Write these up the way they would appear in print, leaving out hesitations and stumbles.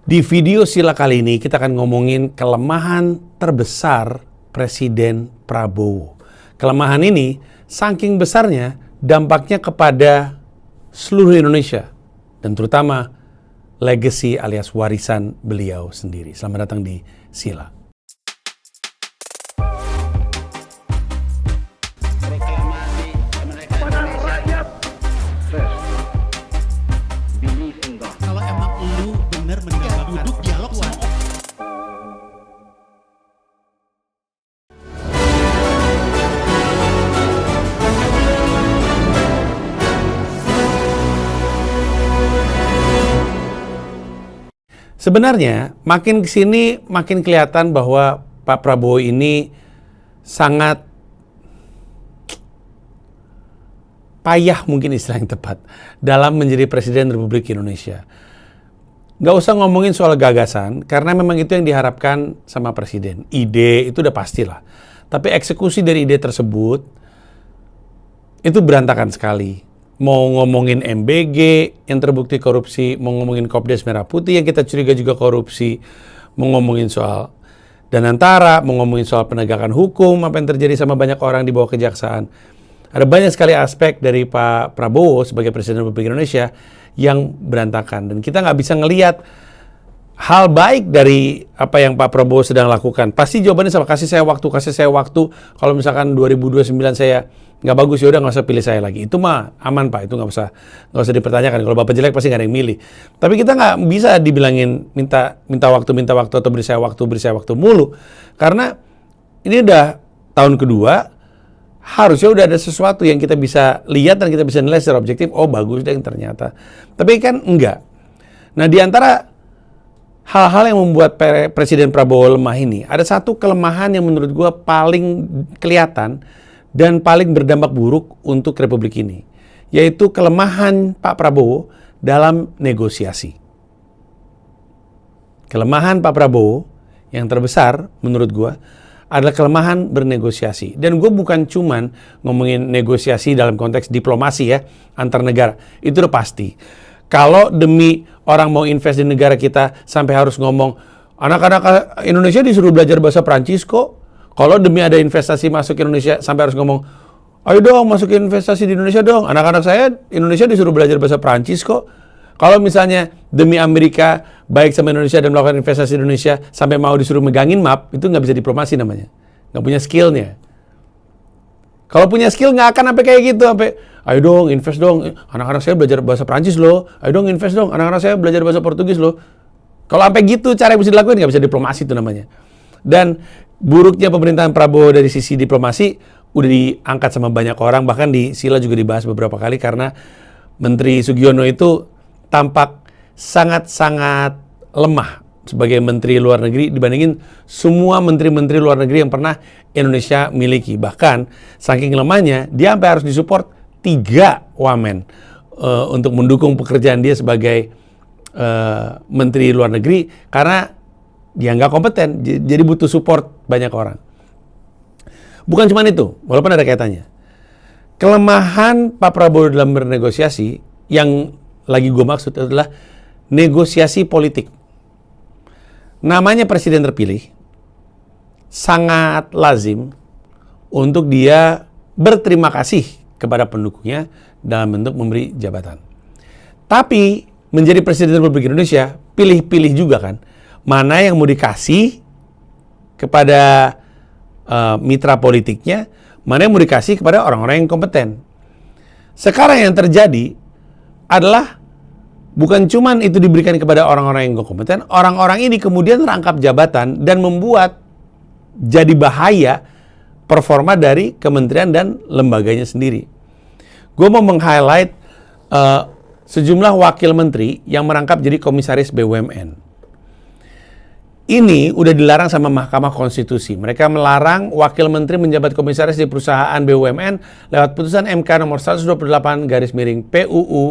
Di video Sila kali ini kita akan ngomongin kelemahan terbesar Presiden Prabowo. Kelemahan ini saking besarnya dampaknya kepada seluruh Indonesia dan terutama legacy alias warisan beliau sendiri. Selamat datang di Sila. Sebenarnya makin kesini makin kelihatan bahwa Pak Prabowo ini sangat payah, mungkin istilah yang tepat, dalam menjadi Presiden Republik Indonesia. Nggak usah ngomongin soal gagasan, karena memang itu yang diharapkan sama Presiden. Ide itu udah pastilah. Tapi eksekusi dari ide tersebut itu berantakan sekali. Mau ngomongin MBG yang terbukti korupsi, mau ngomongin Kopdes Merah Putih yang kita curiga juga korupsi, mau ngomongin soal Danantara, mau ngomongin soal penegakan hukum, apa yang terjadi sama banyak orang di bawah kejaksaan. Ada banyak sekali aspek dari Pak Prabowo sebagai Presiden Republik Indonesia yang berantakan. Dan kita nggak bisa ngelihat hal baik dari apa yang Pak Prabowo sedang lakukan. Pasti jawabannya sama, kasih saya waktu. Kalau misalkan 2029 saya nggak bagus, ya udah nggak usah pilih saya lagi. Itu mah aman Pak, itu nggak usah dipertanyakan. Kalau Bapak jelek pasti nggak ada yang milih. Tapi kita nggak bisa dibilangin minta waktu atau beri saya waktu mulu. Karena ini udah tahun kedua, harusnya udah ada sesuatu yang kita bisa lihat dan kita bisa nilai secara objektif. Oh bagus deh ternyata. Tapi kan enggak. Nah di antara hal-hal yang membuat Presiden Prabowo lemah ini, ada satu kelemahan yang menurut gue paling kelihatan dan paling berdampak buruk untuk Republik ini, yaitu kelemahan Pak Prabowo dalam negosiasi. Kelemahan Pak Prabowo yang terbesar menurut gue adalah kelemahan bernegosiasi. Dan gue bukan cuman ngomongin negosiasi dalam konteks diplomasi ya, antar negara. Itu udah pasti. Kalau demi orang mau invest di negara kita sampai harus ngomong, anak-anak Indonesia disuruh belajar bahasa Prancis kok. Kalau demi ada investasi masuk ke Indonesia sampai harus ngomong, ayo dong masukin investasi di Indonesia dong. Anak-anak saya Indonesia disuruh belajar bahasa Prancis kok. Kalau misalnya demi Amerika baik sama Indonesia dan melakukan investasi di Indonesia sampai mau disuruh megangin map, itu nggak bisa diplomasi namanya. Nggak punya skillnya. Kalau punya skill nggak akan sampai kayak gitu, sampai ayo dong invest dong, anak-anak saya belajar bahasa Prancis loh. Ayo dong invest dong, anak-anak saya belajar bahasa Portugis loh. Kalau sampai gitu cara yang bisa dilakukan nggak bisa diplomasi itu namanya. Dan buruknya pemerintahan Prabowo dari sisi diplomasi udah diangkat sama banyak orang, bahkan di Sila juga dibahas beberapa kali karena Menteri Sugiono itu tampak sangat-sangat lemah sebagai Menteri Luar Negeri dibandingin semua Menteri-Menteri Luar Negeri yang pernah Indonesia miliki. Bahkan saking lemahnya dia sampai harus disupport 3 wamen untuk mendukung pekerjaan dia sebagai Menteri Luar Negeri karena dia nggak kompeten, jadi butuh support banyak orang. Bukan cuma itu, walaupun ada kaitannya. Kelemahan Pak Prabowo dalam bernegosiasi yang lagi gue maksud adalah negosiasi politik. Namanya presiden terpilih, sangat lazim untuk dia berterima kasih kepada pendukungnya dalam bentuk memberi jabatan. Tapi menjadi Presiden Republik Indonesia, pilih-pilih juga kan. Mana yang mau dikasih kepada mitra politiknya, mana yang mau dikasih kepada orang-orang yang kompeten. Sekarang yang terjadi adalah bukan cuman itu diberikan kepada orang-orang yang kompeten, orang-orang ini kemudian rangkap jabatan dan membuat jadi bahaya performa dari kementerian dan lembaganya sendiri. Gue mau meng-highlight sejumlah wakil menteri yang merangkap jadi komisaris BUMN. Ini udah dilarang sama Mahkamah Konstitusi. Mereka melarang wakil menteri menjabat komisaris di perusahaan BUMN lewat putusan MK nomor 128/PUU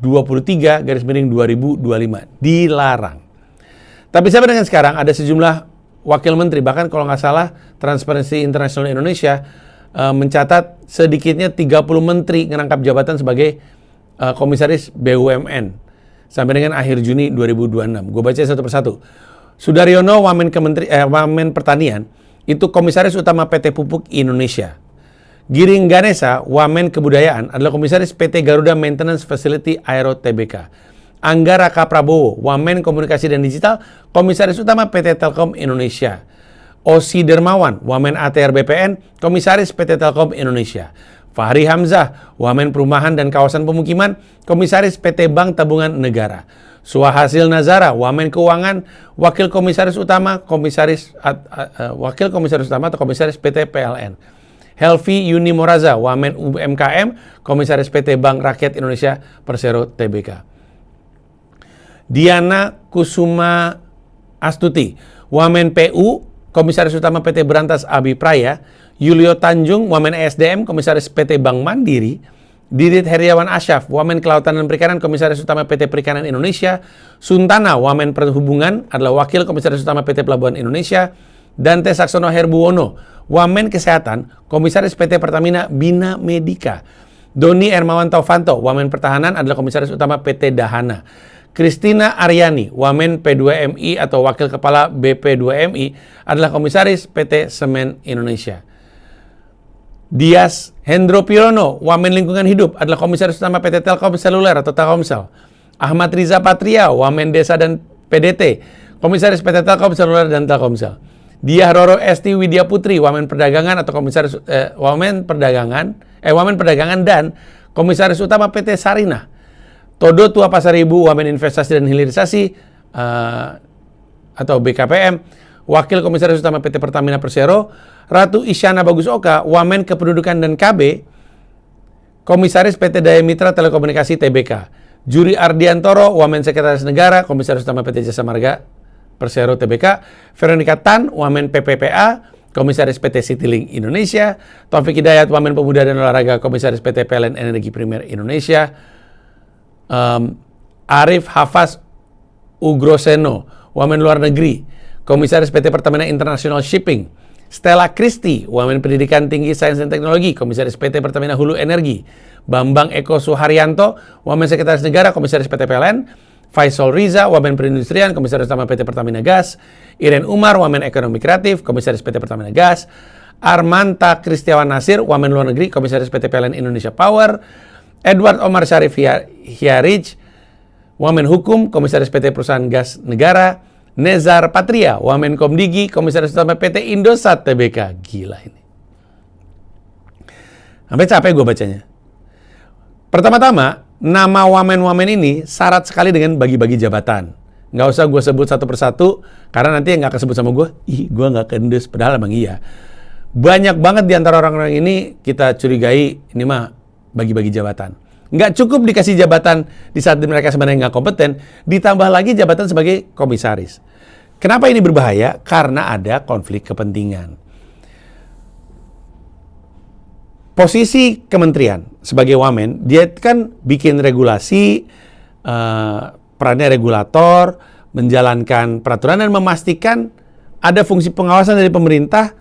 23/2025. Dilarang. Tapi sampai dengan sekarang ada sejumlah wakil menteri, bahkan kalau nggak salah Transparency International Indonesia mencatat sedikitnya 30 menteri ngerangkap jabatan sebagai komisaris BUMN. sampai dengan akhir Juni 2026. Gue baca satu persatu. Sudaryono, Wamen Pertanian, itu Komisaris Utama PT Pupuk Indonesia. Giring Ganesa, Wamen Kebudayaan, adalah Komisaris PT Garuda Maintenance Facility Aero Tbk. Angga Raka Prabowo, Wamen Komunikasi dan Digital, Komisaris Utama PT Telkom Indonesia. Osi Dermawan, Wamen ATR BPN, Komisaris PT Telkom Indonesia. Fahri Hamzah, Wamen Perumahan dan Kawasan Pemukiman, Komisaris PT Bank Tabungan Negara. Suhasil Nazara, Wamen Keuangan, Wakil Komisaris Utama, Wakil Komisaris Utama atau Komisaris PT PLN. Helvi Yuni Moraza, Wamen UMKM, Komisaris PT Bank Rakyat Indonesia Persero Tbk. Diana Kusuma Astuti, Wamen PU, Komisaris Utama PT Berantas Abipraya. Yulio Tanjung, Wamen ESDM, Komisaris PT Bank Mandiri. Didit Heriawan Asyaf, Wamen Kelautan dan Perikanan, Komisaris Utama PT Perikanan Indonesia. Suntana, Wamen Perhubungan, adalah Wakil Komisaris Utama PT Pelabuhan Indonesia. Dante Saksono Herbuwono, Wamen Kesehatan, Komisaris PT Pertamina Bina Medica. Doni Ermawan Taufanto, Wamen Pertahanan, adalah Komisaris Utama PT Dahana. Kristina Aryani, Wamen P2MI atau Wakil Kepala BP2MI, adalah Komisaris PT Semen Indonesia. Dias Hendro Pirono, Wamen Lingkungan Hidup, adalah Komisaris Utama PT Telkom Seluler atau Telkomsel. Ahmad Riza Patria, Wamen Desa dan PDT, Komisaris PT Telkom Seluler dan Telkomsel. Diah Roro Esti Widya Putri, Wamen Perdagangan atau Komisaris Wamen Perdagangan dan Komisaris Utama PT Sarinah. Todo Tua Pasaribu, Wamen Investasi dan Hilirisasi atau BKPM, Wakil Komisaris Utama PT Pertamina Persero. Ratu Isyana Bagus Oka, Wamen Kependudukan dan KB, Komisaris PT Daya Mitra Telekomunikasi Tbk. Juri Ardiantoro, Wamen Sekretaris Negara, Komisaris Utama PT Jasa Marga Persero Tbk. Veronica Tan, Wamen PPPA, Komisaris PT Citylink Indonesia. Taufik Hidayat, Wamen Pemuda dan Olahraga, Komisaris PT PLN Energi Primer Indonesia. Arif Hafaz Ugroseno, Wamen Luar Negeri, Komisaris PT Pertamina International Shipping. Stella Christie, Wamen Pendidikan Tinggi Sains dan Teknologi, Komisaris PT Pertamina Hulu Energi. Bambang Eko Suharyanto, Wamen Sekretaris Negara, Komisaris PT PLN. Faisal Riza, Wamen Perindustrian, Komisaris Utama PT Pertamina Gas. Iren Umar, Wamen Ekonomi Kreatif, Komisaris PT Pertamina Gas. Armanta Kristiawan Nasir, Wamen Luar Negeri, Komisaris PT PLN Indonesia Power. Edward Omar Syarif Hiarij, Wamen Hukum, Komisaris PT Perusahaan Gas Negara. Nezar Patria, Wamen Komdigi, Komisaris Utama PT Indosat Tbk. Gila ini. Sampai capek gue bacanya. Pertama-tama, nama wamen-wamen ini syarat sekali dengan bagi-bagi jabatan. Nggak usah gue sebut satu persatu, karena nanti yang nggak kesebut sama gue, gue nggak kendus, padahal emang iya. Banyak banget di antara orang-orang ini kita curigai, ini mah bagi-bagi jabatan. Nggak cukup dikasih jabatan di saat mereka sebenarnya nggak kompeten, ditambah lagi jabatan sebagai komisaris. Kenapa ini berbahaya? Karena ada konflik kepentingan. Posisi kementerian sebagai wamen, dia kan bikin regulasi, perannya regulator, menjalankan peraturan dan memastikan ada fungsi pengawasan dari pemerintah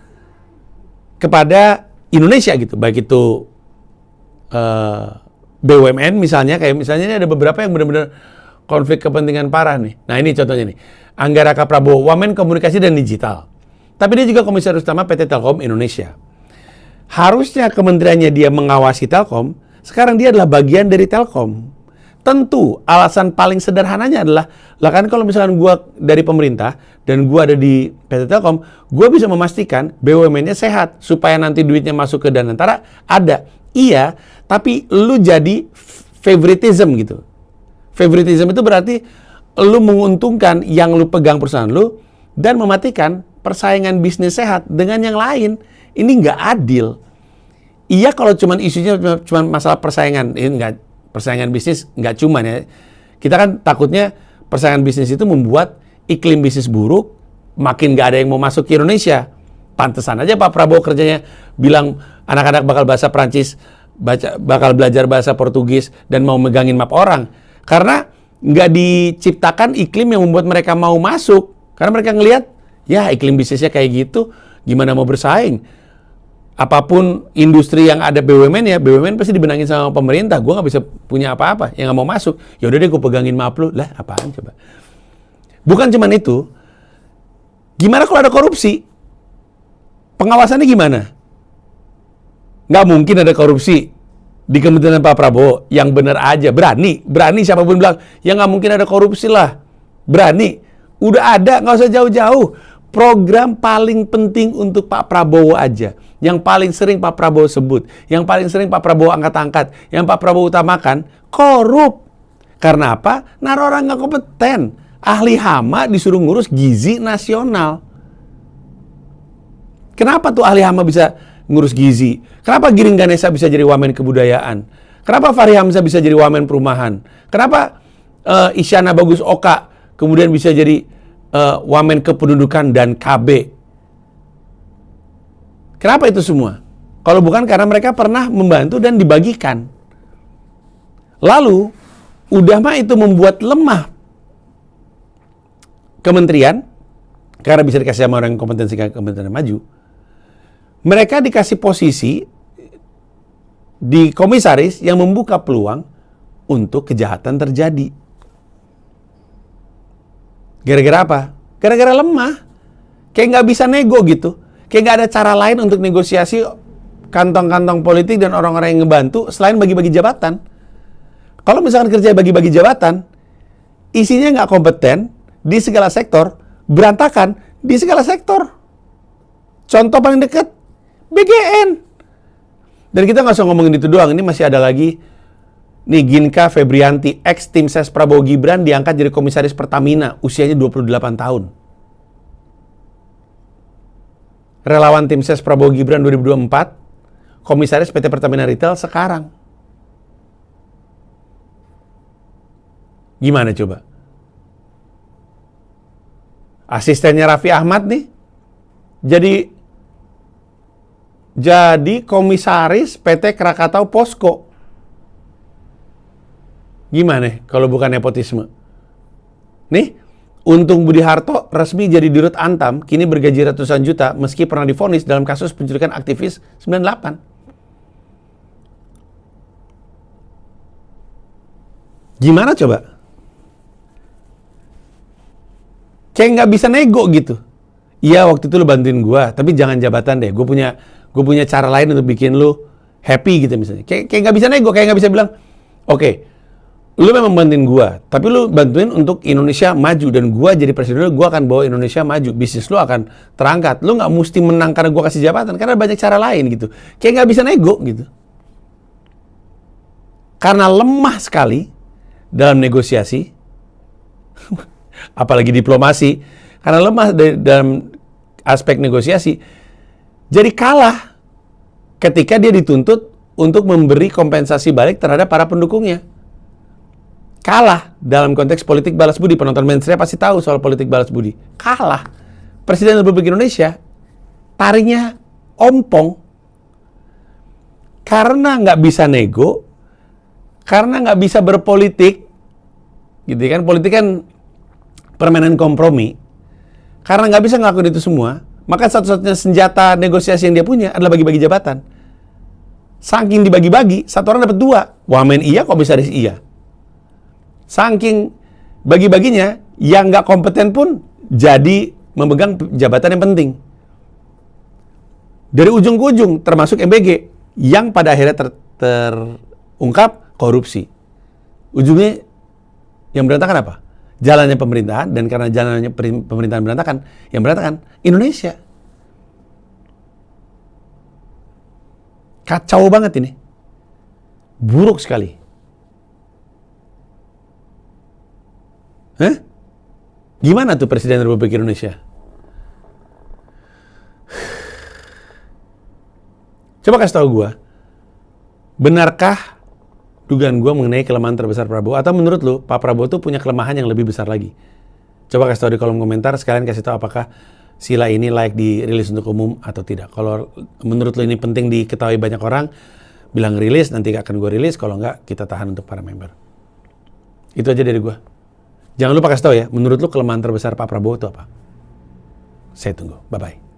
kepada Indonesia gitu, baik itu BUMN misalnya, kayak misalnya ini ada beberapa yang benar-benar konflik kepentingan parah nih. Nah ini contohnya nih, Angga Raka Prabowo, Wamen Komunikasi dan Digital. Tapi dia juga Komisaris Utama PT Telkom Indonesia. Harusnya kementeriannya dia mengawasi Telkom, sekarang dia adalah bagian dari Telkom. Tentu alasan paling sederhananya adalah, lah kan kalau misalkan gue dari pemerintah dan gue ada di PT Telkom, gue bisa memastikan BUMN-nya sehat supaya nanti duitnya masuk ke Danantara ada. Iya, tapi lu jadi favoritism gitu. Favoritism itu berarti lu menguntungkan yang lu pegang perusahaan lu dan mematikan persaingan bisnis sehat dengan yang lain. Ini nggak adil. Iya kalau cuman isunya cuma masalah persaingan, ini nggak, persaingan bisnis nggak cuman ya. Kita kan takutnya persaingan bisnis itu membuat iklim bisnis buruk, makin nggak ada yang mau masuk ke Indonesia. Pantesan aja Pak Prabowo kerjanya bilang anak-anak bakal bahasa Prancis, bakal belajar bahasa Portugis dan mau megangin map orang. Karena nggak diciptakan iklim yang membuat mereka mau masuk. Karena mereka ngelihat, ya iklim bisnisnya kayak gitu, gimana mau bersaing. apapun industri yang ada BUMN ya, BUMN pasti dibenangin sama pemerintah. Gue nggak bisa punya apa-apa, yang nggak mau masuk. Ya udah deh, gue pegangin maaf lu. Lah, apaan coba? Bukan cuman itu. Gimana kalau ada korupsi? Pengawasannya gimana? Nggak mungkin ada korupsi di Kementerian Pak Prabowo. Yang benar aja, berani siapapun bilang, ya nggak mungkin ada korupsi lah. Berani. Udah ada, nggak usah jauh-jauh. Program paling penting untuk Pak Prabowo aja. Yang paling sering Pak Prabowo sebut. Yang paling sering Pak Prabowo angkat-angkat. Yang Pak Prabowo utamakan, korup. Karena apa? Naruh orang nggak kompeten. Ahli hama disuruh ngurus gizi nasional. Kenapa tuh ahli hama bisa ngurus gizi? Kenapa Giring Ganesa bisa jadi wamen kebudayaan? Kenapa Fahri Hamzah bisa jadi wamen perumahan? Kenapa Isyana Bagus Oka kemudian bisa jadi wamen kependudukan dan KB? Kenapa itu semua? Kalau bukan karena mereka pernah membantu dan dibagikan. Lalu, udah mah itu membuat lemah kementerian, karena bisa dikasih sama orang yang kompetensi kementerian maju. Mereka dikasih posisi di komisaris yang membuka peluang untuk kejahatan terjadi. Gara-gara apa? Gara-gara lemah. Kayak nggak bisa nego gitu. Kayak nggak ada cara lain untuk negosiasi kantong-kantong politik dan orang-orang yang ngebantu selain bagi-bagi jabatan. Kalau misalkan kerja bagi-bagi jabatan, isinya nggak kompeten di segala sektor, berantakan di segala sektor. Contoh paling dekat, BGN. Dan kita nggak usah ngomongin itu doang, ini masih ada lagi. Nih, Ginka Febrianti, ex tim ses Prabowo Gibran, diangkat jadi komisaris Pertamina, usianya 28 tahun. Relawan tim ses Prabowo Gibran 2024, komisaris PT Pertamina Retail sekarang. Gimana coba? Asistennya Raffi Ahmad nih, jadi komisaris PT Krakatau Posko. Gimana kalau bukan nepotisme? Nih, Untung Budi Harto resmi jadi dirut Antam, kini bergaji ratusan juta meski pernah divonis dalam kasus penculikan aktivis 98. Gimana coba? Kayak nggak bisa nego gitu. Iya, waktu itu lu bantuin gua, tapi jangan jabatan deh. Gue punya cara lain untuk bikin lu happy gitu misalnya. Kayak nggak bisa nego, kayak nggak bisa bilang, oke, lu memang bantuin gua, tapi lu bantuin untuk Indonesia maju dan gua jadi presiden lu, gua akan bawa Indonesia maju. Bisnis lu akan terangkat. Lu nggak mesti menang karena gua kasih jabatan, karena banyak cara lain gitu. Kayak nggak bisa nego gitu. Karena lemah sekali dalam negosiasi. Apalagi diplomasi, karena lemah dalam aspek negosiasi, jadi kalah ketika dia dituntut untuk memberi kompensasi balik terhadap para pendukungnya. Kalah dalam konteks politik balas budi. Penonton mainstream pasti tahu soal politik balas budi. Kalah. Presiden Republik Indonesia taringnya ompong karena nggak bisa nego, karena nggak bisa berpolitik, gitu kan? Politik kan permainan kompromi. Karena nggak bisa ngelakuin itu semua, maka satu-satunya senjata negosiasi yang dia punya adalah bagi-bagi jabatan. Saking dibagi-bagi, satu orang dapat 2. Wamen iya, komisaris iya. Saking bagi-baginya, yang nggak kompeten pun jadi memegang jabatan yang penting. Dari ujung ke ujung, termasuk MBG, yang pada akhirnya terungkap korupsi. Ujungnya yang berantakan apa? Jalannya pemerintahan, dan karena jalannya pemerintahan berantakan, yang berantakan Indonesia. Kacau banget ini. Buruk sekali. Hah? Gimana tuh Presiden Republik Indonesia? Coba kasih tahu gue, benarkah dugaan gue mengenai kelemahan terbesar Prabowo? Atau menurut lu, Pak Prabowo tuh punya kelemahan yang lebih besar lagi? Coba kasih tahu di kolom komentar, sekalian kasih tahu apakah sila ini layak dirilis untuk umum atau tidak. Kalau menurut lu ini penting diketahui banyak orang, bilang rilis, nanti akan gue rilis. Kalau enggak, kita tahan untuk para member. Itu aja dari gue. Jangan lupa kasih tahu ya, menurut lu kelemahan terbesar Pak Prabowo itu apa? Saya tunggu. Bye-bye.